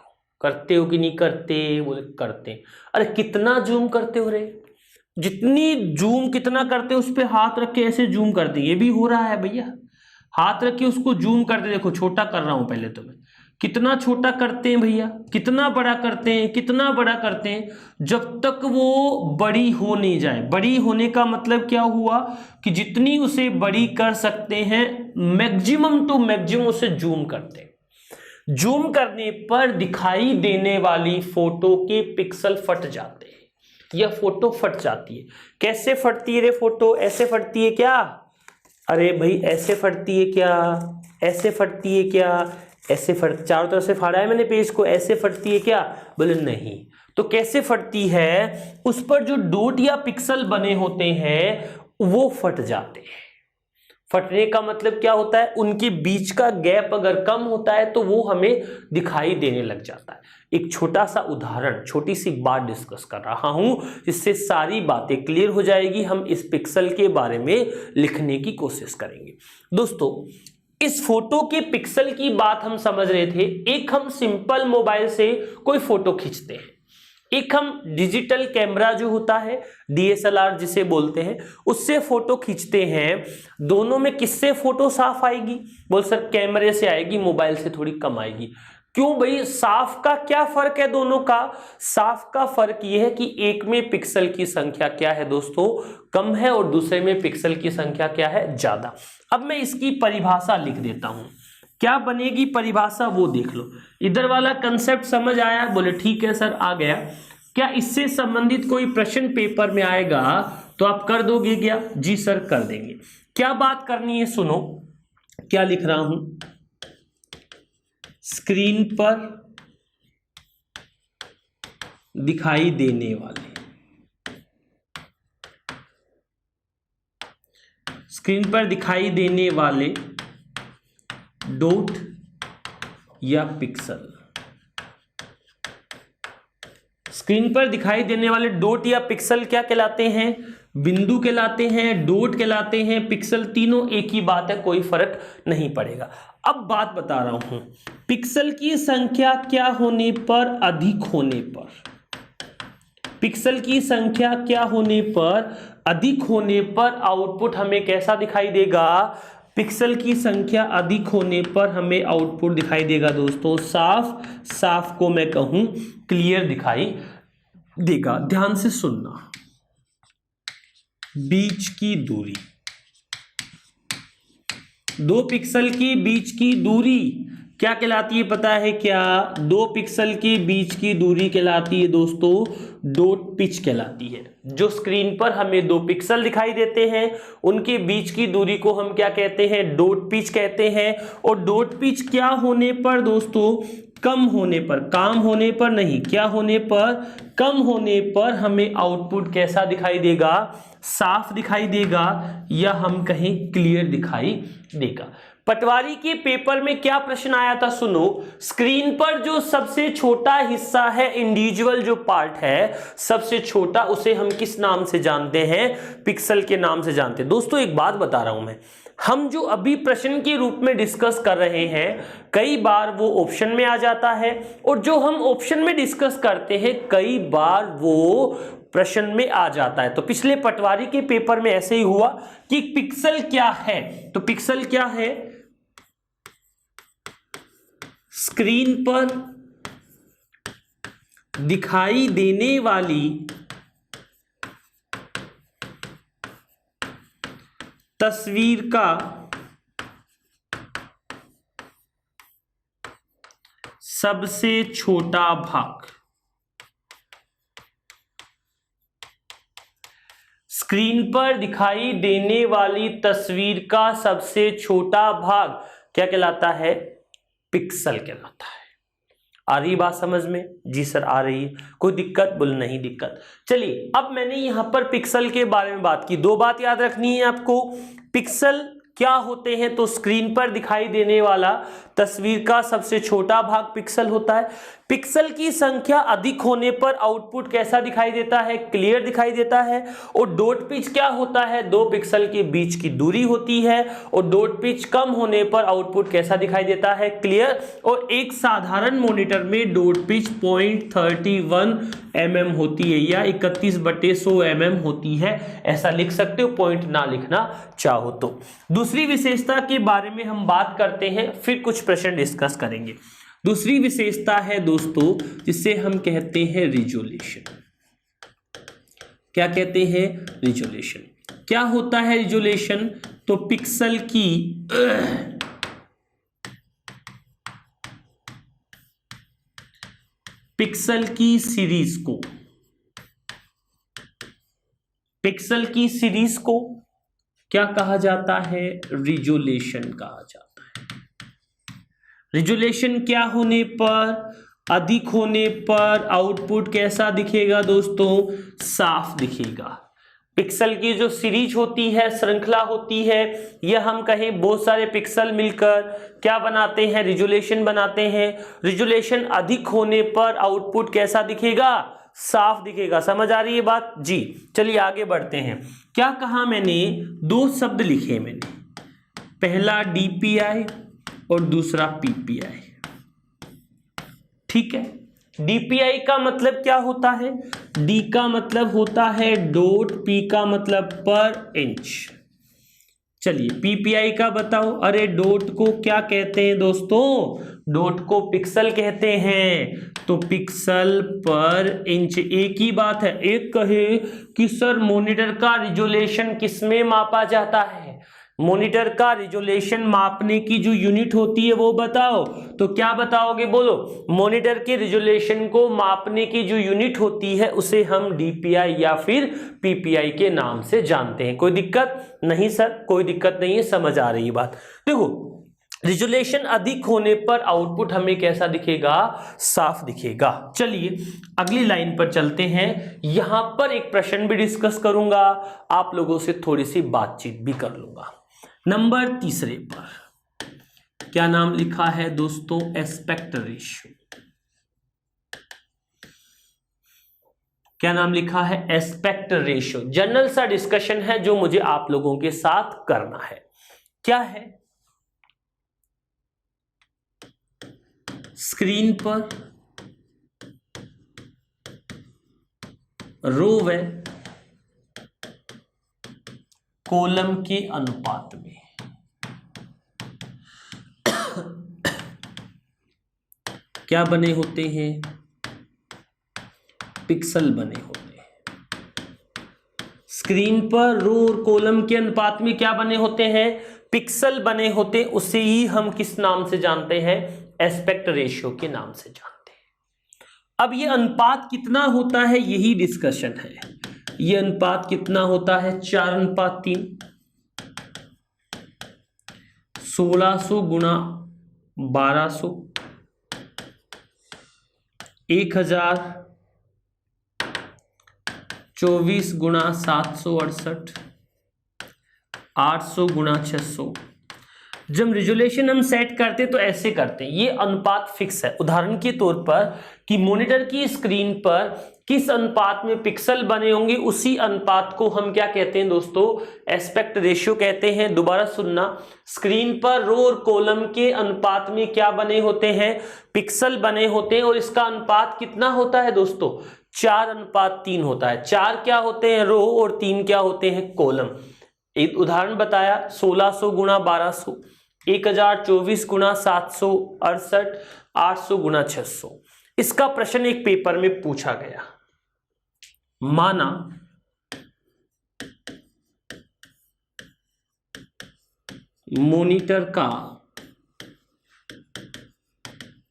हो कि नहीं करते? बोले करते हैं। अरे कितना जूम करते हो रे? जितनी जूम कितना करते हो उस पे हाथ रख के ऐसे जूम करते। ये भी हो रहा है भैया, हाथ रख के उसको जूम करते। देखो छोटा कर रहा हूं पहले तो मैं। कितना छोटा करते हैं भैया? कितना बड़ा करते हैं? कितना बड़ा करते हैं? जब तक वो बड़ी हो नहीं जाए। बड़ी होने का मतलब क्या हुआ कि जितनी उसे बड़ी कर सकते हैं मैक्सिमम टू मैक्सिमम उसे जूम करते हैं। जूम करने पर दिखाई देने वाली फोटो के पिक्सल फट जाते हैं या फोटो फट जाती है। कैसे फटती है रे फोटो? ऐसे फटती है क्या? अरे भाई ऐसे फटती है क्या? ऐसे फटती है क्या? ऐसे फट, चारों तरफ से फाड़ा है मैंने पेज को, ऐसे फटती है क्या? बोले नहीं। तो कैसे फटती है? उस पर जो डॉट या पिक्सल बने होते हैं वो फट जाते हैं। फटने का मतलब क्या होता है? उनके बीच का गैप अगर कम होता है तो वो हमें दिखाई देने लग जाता है। एक छोटा सा उदाहरण, छोटी सी बात डिस्कस कर रहा हूं, जिससे सारी बातें क्लियर हो जाएगी। हम इस पिक्सल के बारे में लिखने की कोशिश करेंगे। दोस्तों इस फोटो के पिक्सल की बात हम समझ रहे थे। एक हम सिंपल मोबाइल से कोई फोटो खींचते हैं, एक हम डिजिटल कैमरा जो होता है DSLR जिसे बोलते हैं, उससे फोटो खींचते हैं। दोनों में किससे फोटो साफ आएगी? बोल सर कैमरे से आएगी, मोबाइल से थोड़ी कम आएगी। क्यों भाई? साफ का क्या फर्क है दोनों का? साफ का फर्क यह है कि एक में पिक्सल की संख्या क्या है दोस्तों? कम है, और दूसरे में पिक्सल की संख्या क्या है? ज्यादा। अब मैं इसकी परिभाषा लिख देता हूं। क्या बनेगी परिभाषा वो देख लो। इधर वाला कंसेप्ट समझ आया? बोले ठीक है सर आ गया। क्या इससे संबंधित कोई प्रश्न पेपर में आएगा तो आप कर दोगे क्या? जी सर कर देंगे। क्या बात करनी है सुनो, क्या लिख रहा हूं। स्क्रीन पर दिखाई देने वाले, स्क्रीन पर दिखाई देने वाले डॉट या पिक्सल। स्क्रीन पर दिखाई देने वाले डॉट या पिक्सल क्या कहलाते हैं? बिंदु कहलाते हैं, डॉट कहलाते हैं, पिक्सल, तीनों एक ही बात है, कोई फर्क नहीं पड़ेगा। अब बात बता रहा हूं, पिक्सल की संख्या क्या होने पर? अधिक होने पर। पिक्सल की संख्या क्या होने पर, अधिक होने पर आउटपुट हमें कैसा दिखाई देगा, पिक्सल की संख्या अधिक होने पर हमें आउटपुट दिखाई देगा दोस्तों साफ, साफ को मैं कहूं क्लियर दिखाई देगा। ध्यान से सुनना, बीच की दूरी, 2 पिक्सल की बीच की दूरी क्या कहलाती है पता है क्या, 2 पिक्सल के बीच की दूरी कहलाती है दोस्तों डॉट पिच कहलाती है। जो स्क्रीन पर हमें 2 पिक्सल दिखाई देते हैं उनके बीच की दूरी को हम क्या कहते हैं, डॉट पिच कहते हैं। और डॉट पिच क्या होने पर दोस्तों, कम होने पर, काम होने पर नहीं, क्या होने पर, कम होने पर हमें आउटपुट कैसा दिखाई देगा, साफ दिखाई देगा, या हम कहें क्लियर दिखाई देगा। पटवारी के पेपर में क्या प्रश्न आया था सुनो, स्क्रीन पर जो सबसे छोटा हिस्सा है, इंडिविजुअल जो पार्ट है सबसे छोटा, उसे हम किस नाम से जानते हैं, पिक्सल के नाम से जानते हैं। दोस्तों एक बात बता रहा हूं मैं, हम जो अभी प्रश्न के रूप में डिस्कस कर रहे हैं कई बार वो ऑप्शन में आ जाता है, और जो हम ऑप्शन में डिस्कस करते हैं कई बार वो प्रश्न में आ जाता है। तो पिछले पटवारी के पेपर में ऐसे ही हुआ कि पिक्सल क्या है, तो पिक्सल क्या है, स्क्रीन पर दिखाई देने वाली तस्वीर का सबसे छोटा भाग, स्क्रीन पर दिखाई देने वाली तस्वीर का सबसे छोटा भाग क्या कहलाता है, पिक्सल कहलाता है। आ रही बात समझ में? जी सर आ रही है, कोई दिक्कत? बोल नहीं दिक्कत। चलिए अब मैंने यहां पर पिक्सल के बारे में बात की, 2 बात याद रखनी है आपको। पिक्सल क्या होते हैं, तो स्क्रीन पर दिखाई देने वाला तस्वीर का सबसे छोटा भाग पिक्सल होता है। पिक्सल की संख्या अधिक होने पर आउटपुट कैसा दिखाई देता है, क्लियर दिखाई देता है। और डॉट पिच क्या होता है, 2 पिक्सल के बीच की दूरी होती है, और डॉट पिच कम होने पर आउटपुट कैसा दिखाई देता है, क्लियर। और एक साधारण मॉनिटर में डॉट पिच 0.31 mm होती है या 31/100 mm होती है, ऐसा लिख सकते हो, पॉइंट ना लिखना चाहो तो। दूसरी विशेषता के बारे में हम बात करते हैं, फिर कुछ प्रश्न डिस्कस करेंगे। दूसरी विशेषता है दोस्तों जिसे हम कहते हैं रिजोल्यूशन। क्या कहते हैं, रिजोल्यूशन। क्या होता है रिजोल्यूशन, तो पिक्सल की सीरीज को, पिक्सल की सीरीज को क्या कहा जाता है, रिजोल्यूशन कहा जाता है। रिजोल्यूशन क्या होने पर, अधिक होने पर आउटपुट कैसा दिखेगा दोस्तों, साफ दिखेगा। पिक्सल की जो सीरीज होती है, श्रृंखला होती है, यह हम कहें बहुत सारे पिक्सल मिलकर क्या बनाते हैं, रिजोल्यूशन बनाते हैं। रिजोल्यूशन अधिक होने पर आउटपुट कैसा दिखेगा, साफ दिखेगा। समझ आ रही है बात जी? चलिए आगे बढ़ते हैं। क्या कहा मैंने, 2 शब्द लिखे मैंने, पहला DPI और दूसरा PPI। ठीक है, DPI का मतलब क्या होता है, D का मतलब होता है डॉट, P का मतलब पर इंच। चलिए PPI का बताओ। अरे डॉट को क्या कहते हैं दोस्तों, डॉट को पिक्सल कहते हैं, तो पिक्सल पर इंच। एक ही बात है, एक कहे कि सर मॉनिटर का रिजोल्यूशन किसमें मापा जाता है, मॉनिटर का रिजोल्यूशन मापने की जो यूनिट होती है वो बताओ, तो क्या बताओगे, बोलो। मॉनिटर के रिजोल्यूशन को मापने की जो यूनिट होती है उसे हम DPI या फिर PPI के नाम से जानते हैं। कोई दिक्कत नहीं सर, कोई दिक्कत नहीं है, समझ आ रही है बात। देखो रिजोल्यूशन अधिक होने पर आउटपुट हमें कैसा दिखेगा, साफ दिखेगा। चलिए अगली लाइन पर चलते हैं। यहां पर एक प्रश्न भी डिस्कस करूंगा, आप लोगों से थोड़ी सी बातचीत भी कर लूंगा। नंबर 3 पर क्या नाम लिखा है दोस्तों, एस्पेक्ट रेशियो। क्या नाम लिखा है, एस्पेक्ट रेशियो। जनरल सा डिस्कशन है जो मुझे आप लोगों के साथ करना है। क्या है, स्क्रीन पर रो व कॉलम के अनुपात में क्या बने होते हैं? पिक्सल बने होते हैं। स्क्रीन पर रो और कॉलम के अनुपात में क्या बने होते हैं? पिक्सल बने होते हैं। उसे ही हम किस नाम से जानते हैं? एस्पेक्ट रेशियो के नाम से जानते हैं। अब ये अनुपात कितना होता है, यही डिस्कशन है। ये अनुपात कितना होता है? 4:3। 1600 गुणा 1200, 1024 गुणा 768, 800 गुणा 600। जब रिजोल्यूशन हम सेट करते तो ऐसे करते हैं। ये अनुपात फिक्स है। उदाहरण के तौर पर कि मॉनिटर की स्क्रीन पर किस अनुपात में पिक्सल बने होंगे, उसी अनुपात को हम क्या कहते हैं दोस्तों? एस्पेक्ट रेशियो कहते हैं। दोबारा सुनना, स्क्रीन पर रो और कॉलम के अनुपात में क्या बने होते हैं? पिक्सल बने होते हैं। और इसका अनुपात कितना होता है दोस्तों? 4:3 होता है। 4 क्या होते हैं? रो, और 3 क्या होते हैं? कॉलम। एक उदाहरण बताया, 1600 गुणा 1200, 1024 गुणा 768, 800 गुणा 600। इसका प्रश्न एक पेपर में पूछा गया। माना मॉनिटर का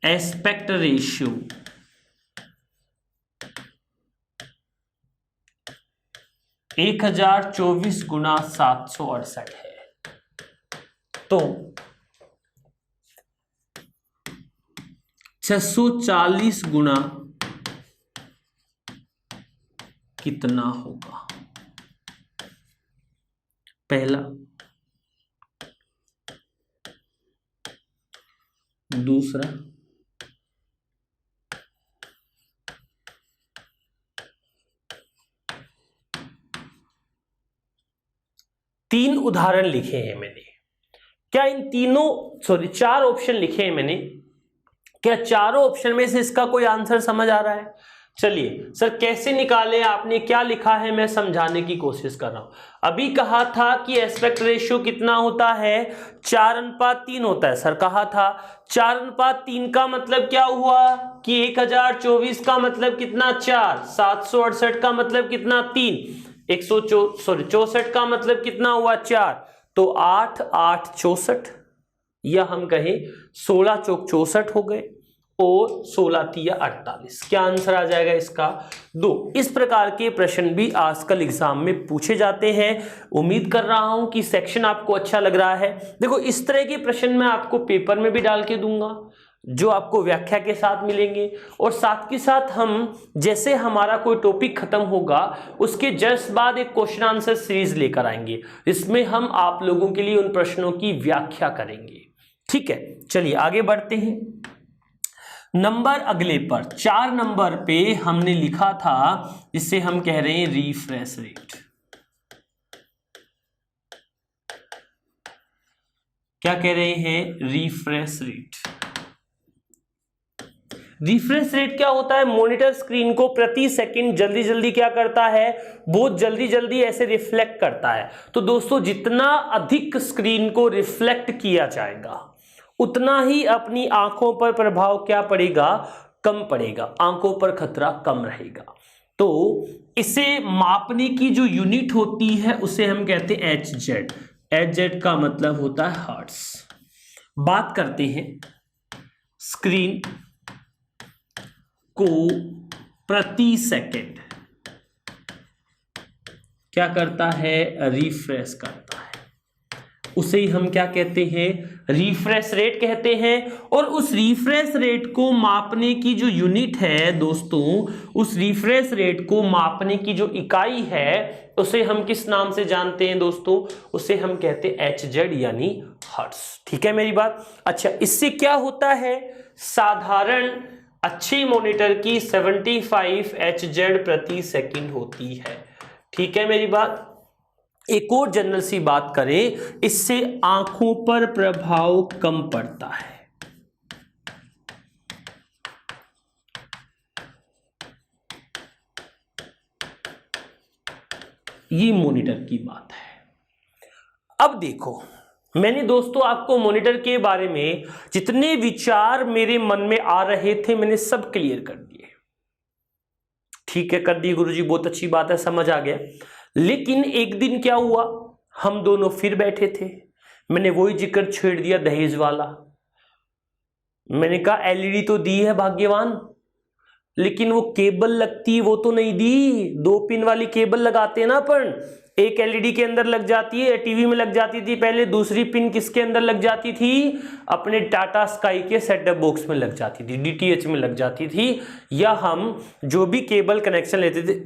एस्पेक्ट रेशियो 1024 गुणा 768 है, तो 640 गुणा कितना होगा? पहला। दूसरा। तीन उदाहरण लिखे हैं मैंने। क्या इन तीनों 4 ऑप्शन लिखे हैं मैंने। क्या चारों ऑप्शन में से इसका कोई आंसर समझ आ रहा है? चलिए सर कैसे निकाले, आपने क्या लिखा है, मैं समझाने की कोशिश कर रहा हूं। अभी कहा था कि एस्पेक्ट रेशियो कितना होता है? 4:3 होता है। सर कहा था 4:3 का मतलब क्या हुआ कि 1024 का मतलब कितना? 4, 768 का मतलब कितना? 3, 64 का मतलब कितना हुआ? 4, तो 8 8 64, या हम कहें 16 चौक 64 हो गए, और 16 तिया 48। क्या आंसर आ जाएगा इसका? 2। इस प्रकार के प्रश्न भी आजकल एग्जाम में पूछे जाते हैं। उम्मीद कर रहा हूं कि सेक्शन आपको अच्छा लग रहा है। देखो इस तरह के प्रश्न मैं आपको पेपर में भी डाल के दूंगा, जो आपको व्याख्या के साथ मिलेंगे, और साथ के साथ हम जैसे हमारा कोई टॉपिक खत्म होगा उसके जस्ट बाद एक क्वेश्चन आंसर सीरीज लेकर आएंगे। इसमें हम आप लोगों के लिए उन प्रश्नों की व्याख्या करेंगे। ठीक है, चलिए आगे बढ़ते हैं। नंबर अगले पर 4 नंबर पे हमने लिखा था, जिसे हम कह रहे हैं रिफ्रेश रेट। क्या कह रहे हैं? Refresh rate. रिफ्रेश रेट क्या होता है? मॉनिटर स्क्रीन को प्रति सेकंड जल्दी जल्दी क्या करता है? बहुत जल्दी जल्दी ऐसे रिफ्लेक्ट करता है। तो दोस्तों जितना अधिक स्क्रीन को रिफ्लेक्ट किया जाएगा उतना ही अपनी आंखों पर प्रभाव क्या पड़ेगा? कम पड़ेगा, आंखों पर खतरा कम रहेगा। तो इसे मापने की जो यूनिट होती है उसे हम कहते हैं HZ। HZ का मतलब होता है हर्ट्ज। बात करते हैं स्क्रीन को प्रति सेकंड क्या करता है? रिफ्रेश करता है। उसे ही हम क्या कहते हैं? रिफ्रेश रेट कहते हैं। और उस रिफ्रेश रेट को मापने की जो यूनिट है दोस्तों, उस रिफ्रेश रेट को मापने की जो इकाई है उसे हम किस नाम से जानते हैं दोस्तों? उसे हम कहते हैं HZ यानी हर्ट्ज। ठीक है मेरी बात? अच्छा, इससे क्या होता है? साधारण अच्छी मॉनिटर की 75 HZ प्रति सेकंड होती है। ठीक है मेरी बात? एक और जनरल सी बात करें, इससे आंखों पर प्रभाव कम पड़ता है। ये मॉनिटर की बात है। अब देखो, मैंने दोस्तों आपको मॉनिटर के बारे में जितने विचार मेरे मन में आ रहे थे मैंने सब क्लियर कर दिए। ठीक है, कर दिए गुरुजी, बहुत अच्छी बात है, समझ आ गया। लेकिन एक दिन क्या हुआ, हम दोनों फिर बैठे थे, मैंने वही जिक्र छेड़ दिया दहेज वाला। मैंने कहा एलईडी तो दी है भाग्यवान, लेकिन वो केबल लगती वो तो नहीं दी। 2 पिन वाली केबल लगाते हैं ना अपन, एक एलईडी के अंदर लग जाती है, टीवी में लग जाती थी पहले, दूसरी पिन किसके अंदर लग जाती थी, अपने टाटा स्काई के सेटअप बॉक्स में लग जाती थी, डीटीएच में लग जाती थी, या हम जो भी केबल कनेक्शन लेते थे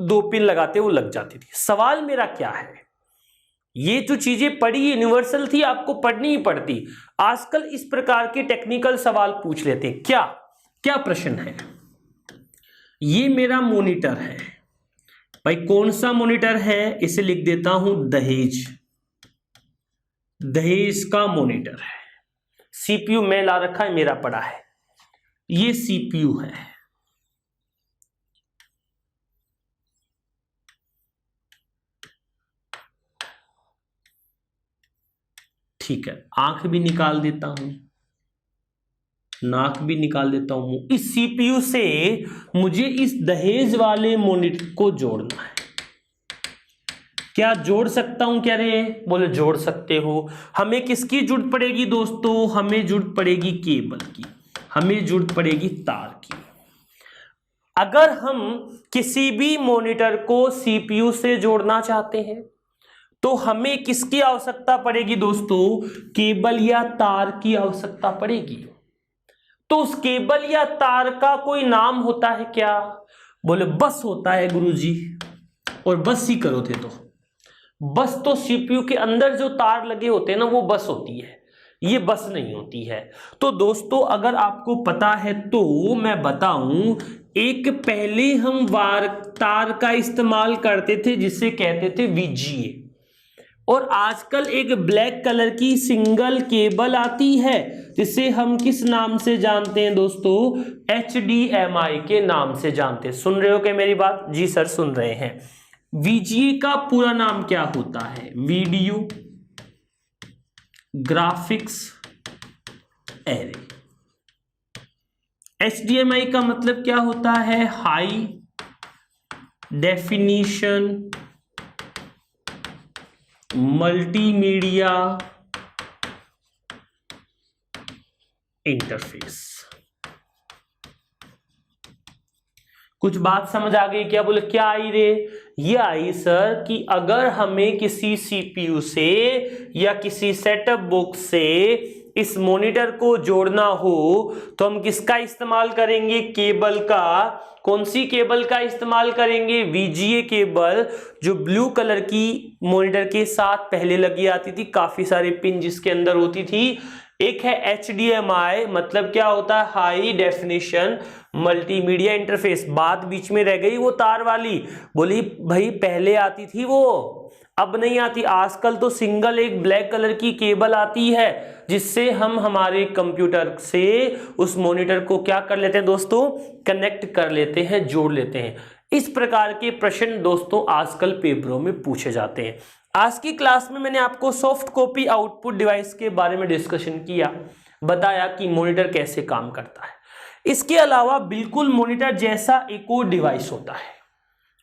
2 पिन लगाते वो लग जाती थी। सवाल मेरा क्या है, ये जो चीजें पढ़ी यूनिवर्सल थी, आपको पढ़नी ही पड़ती। आजकल इस प्रकार के टेक्निकल सवाल पूछ लेते हैं। क्या क्या प्रश्न है, ये मेरा मॉनिटर है भाई, कौन सा मॉनिटर है, इसे लिख देता हूं दहेज, दहेज का मॉनिटर है। सीपीयू मैं ला रखा है, मेरा पड़ा है, ये सीपीयू है। ठीक है, आंख भी निकाल देता हूं, नाक भी निकाल देता हूं। इस सीपीयू से मुझे इस दहेज वाले मॉनिटर को जोड़ना है। क्या जोड़ सकता हूं, कह रहे हैं, बोले जोड़ सकते हो। हमें किसकी जरूरत पड़ेगी दोस्तों, हमें जरूरत पड़ेगी केबल की, हमें जरूरत पड़ेगी तार की। अगर हम किसी भी मॉनिटर को सीपीयू से जोड़ना चाहते हैं तो हमें किसकी आवश्यकता पड़ेगी दोस्तों, केबल या तार की आवश्यकता पड़ेगी। तो उस केबल या तार का कोई नाम होता है क्या, बोले बस होता है गुरुजी। और बस ही करो थे तो बस तो सीपीयू के अंदर जो तार लगे होते हैं ना वो बस होती है, ये बस नहीं होती है। तो दोस्तों अगर आपको पता है तो मैं बताऊं, एक पहले हम वार तार का इस्तेमाल करते थे जिसे कहते थे वीजीए, और आजकल एक ब्लैक कलर की सिंगल केबल आती है जिसे हम किस नाम से जानते हैं दोस्तों, HDMI के नाम से जानते हैं। सुन रहे हो क्या मेरी बात, जी सर सुन रहे हैं। वीजीए का पूरा नाम क्या होता है, वीडियो ग्राफिक्स एरे। HDMI का मतलब क्या होता है, हाई डेफिनिशन मल्टीमीडिया इंटरफेस। कुछ बात समझ आ गई क्या, बोले क्या आई रे, ये आई सर कि अगर हमें किसी सीपीयू से या किसी सेटअप बॉक्स से इस मॉनिटर को जोड़ना हो तो हम किसका इस्तेमाल करेंगे, केबल का। कौन सी केबल का इस्तेमाल करेंगे, वीजीए केबल, जो ब्लू कलर की मॉनिटर के साथ पहले लगी आती थी, काफी सारे पिन जिसके अंदर होती थी। एक है HDMI, मतलब क्या होता है, हाई डेफिनेशन मल्टीमीडिया इंटरफेस। बात बीच में रह गई वो तार वाली, बोली भाई पहले आती थी वो, अब नहीं आती। आजकल तो सिंगल एक ब्लैक कलर की केबल आती है जिससे हम हमारे कंप्यूटर से उस मॉनिटर को क्या कर लेते हैं दोस्तों, कनेक्ट कर लेते हैं, जोड़ लेते हैं। इस प्रकार के प्रश्न दोस्तों आजकल पेपरों में पूछे जाते हैं। आज की क्लास में मैंने आपको सॉफ्ट कॉपी आउटपुट डिवाइस के बारे में डिस्कशन किया, बताया कि मॉनिटर कैसे काम करता है। इसके अलावा बिल्कुल मॉनिटर जैसा एक और डिवाइस होता है,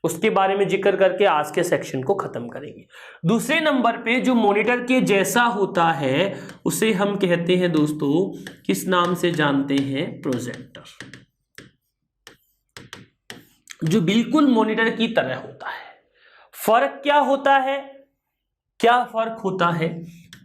उसके बारे में जिक्र करके आज के सेक्शन को खत्म करेंगे। दूसरे नंबर पे जो मॉनिटर के जैसा होता है उसे हम कहते हैं दोस्तों, किस नाम से जानते हैं, प्रोजेक्टर, जो बिल्कुल मॉनिटर की तरह होता है। फर्क क्या होता है, क्या फर्क होता है,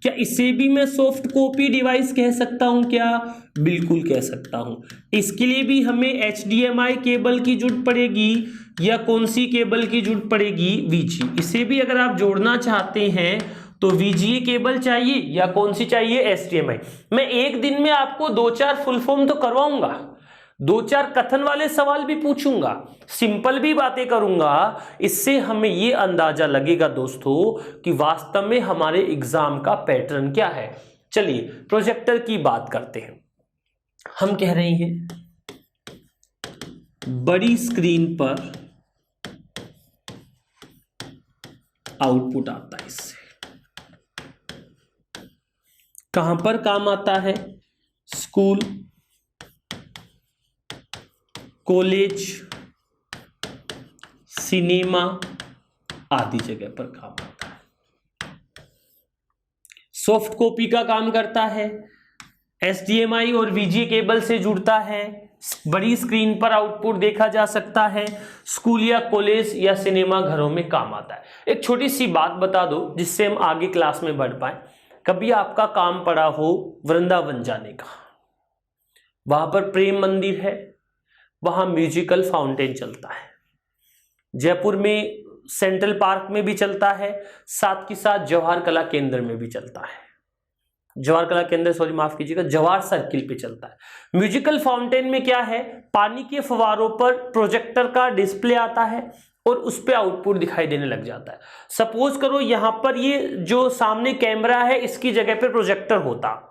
क्या इसे भी मैं सॉफ्ट कॉपी डिवाइस कह सकता हूं क्या, बिल्कुल कह सकता हूं। इसके लिए भी हमें HDMI केबल की जरूरत पड़ेगी या कौन सी केबल की जरूरत पड़ेगी, वीजी। इसे भी अगर आप जोड़ना चाहते हैं तो VGA केबल चाहिए या कौन सी चाहिए, HDMI। मैं एक दिन में आपको 2-4 फुल फॉर्म तो करवाऊंगा, 2-4 कथन वाले सवाल भी पूछूंगा, सिंपल भी बातें करूंगा। इससे हमें यह अंदाजा लगेगा दोस्तों कि वास्तव में हमारे एग्जाम का पैटर्न क्या है। चलिए प्रोजेक्टर की बात करते हैं। हम कह रहे हैं बड़ी स्क्रीन पर आउटपुट आता है इससे। कहां पर काम आता है? स्कूल, कॉलेज, सिनेमा आदि जगह पर काम आता है। सॉफ्ट कॉपी का काम करता है, HDMI और VGA केबल से जुड़ता है, बड़ी स्क्रीन पर आउटपुट देखा जा सकता है, स्कूल या कॉलेज या सिनेमा घरों में काम आता है। एक छोटी सी बात बता दो जिससे हम आगे क्लास में बढ़ पाए। कभी आपका काम पड़ा हो वृंदावन जाने का, वहां पर प्रेम मंदिर है, वहां म्यूजिकल फाउंटेन चलता है, जयपुर में सेंट्रल पार्क में भी चलता है, साथ के साथ जवाहर कला केंद्र में भी चलता है, जवाहर कला केंद्र सॉरी माफ कीजिएगा, जवाहर सर्किल पे चलता है। म्यूजिकल फाउंटेन में क्या है, पानी के फव्वारों पर प्रोजेक्टर का डिस्प्ले आता है और उस पे आउटपुट दिखाई देने लग जाता है। सपोज करो यहां पर ये जो सामने कैमरा है इसकी जगह पे प्रोजेक्टर होता,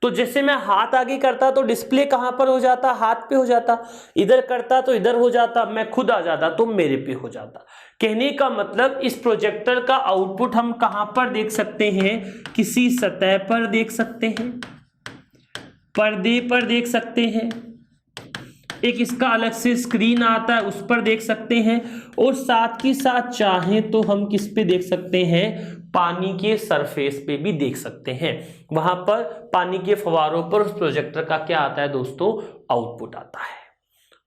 तो जैसे मैं हाथ आगे करता तो डिस्प्ले कहां पर हो जाता? हाथ पे हो जाता, इधर करता तो इधर हो जाता, मैं खुद आ जाता तो मेरे पे हो जाता। कहने का मतलब इस प्रोजेक्टर का आउटपुट हम कहां पर देख सकते हैं? किसी सतह पर देख सकते हैं, पर्दे पर देख सकते हैं, एक इसका अलग से स्क्रीन आता है उस पर देख सकते हैं, और साथ ही साथ चाहें तो हम किस पे देख सकते हैं? पानी के सरफेस पे भी देख सकते हैं। वहां पर पानी के फव्वारों पर उस प्रोजेक्टर का क्या आता है दोस्तों? आउटपुट आता है।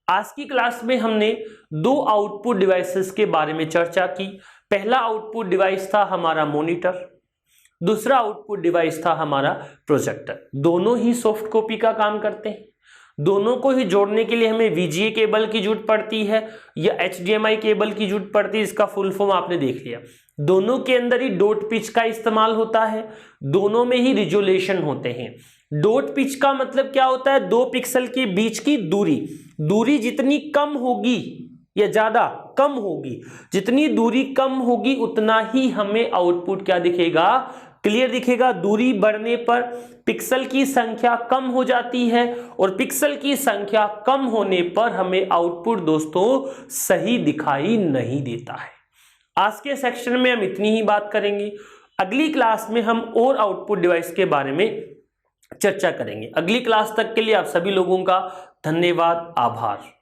आज की क्लास में हमने दो आउटपुट डिवाइसेस के बारे में चर्चा की। पहला आउटपुट डिवाइस था हमारा मॉनिटर, दूसरा आउटपुट डिवाइस था हमारा प्रोजेक्टर। दोनों ही सॉफ्ट कॉपी का काम करते हैं। दोनों को ही जोड़ने के लिए हमें VGA केबल की जरूरत पड़ती है या HDMI केबल की जरूरत पड़ती है। इसका फुल फॉर्म आपने देख लिया। दोनों के अंदर ही डॉट पिच का इस्तेमाल होता है, दोनों में ही रिजोल्यूशन होते हैं। डॉट पिच का मतलब क्या होता है? 2 पिक्सल के बीच की दूरी जितनी कम होगी या ज्यादा कम होगी, जितनी दूरी कम होगी उतना ही हमें आउटपुट क्या दिखेगा? क्लियर दिखेगा। दूरी बढ़ने पर पिक्सल की संख्या कम हो जाती है और पिक्सल की संख्या कम होने पर हमें आउटपुट दोस्तों सही दिखाई नहीं देता है। आज के सेक्शन में हम इतनी ही बात करेंगे। अगली क्लास में हम और आउटपुट डिवाइस के बारे में चर्चा करेंगे। अगली क्लास तक के लिए आप सभी लोगों का धन्यवाद, आभार।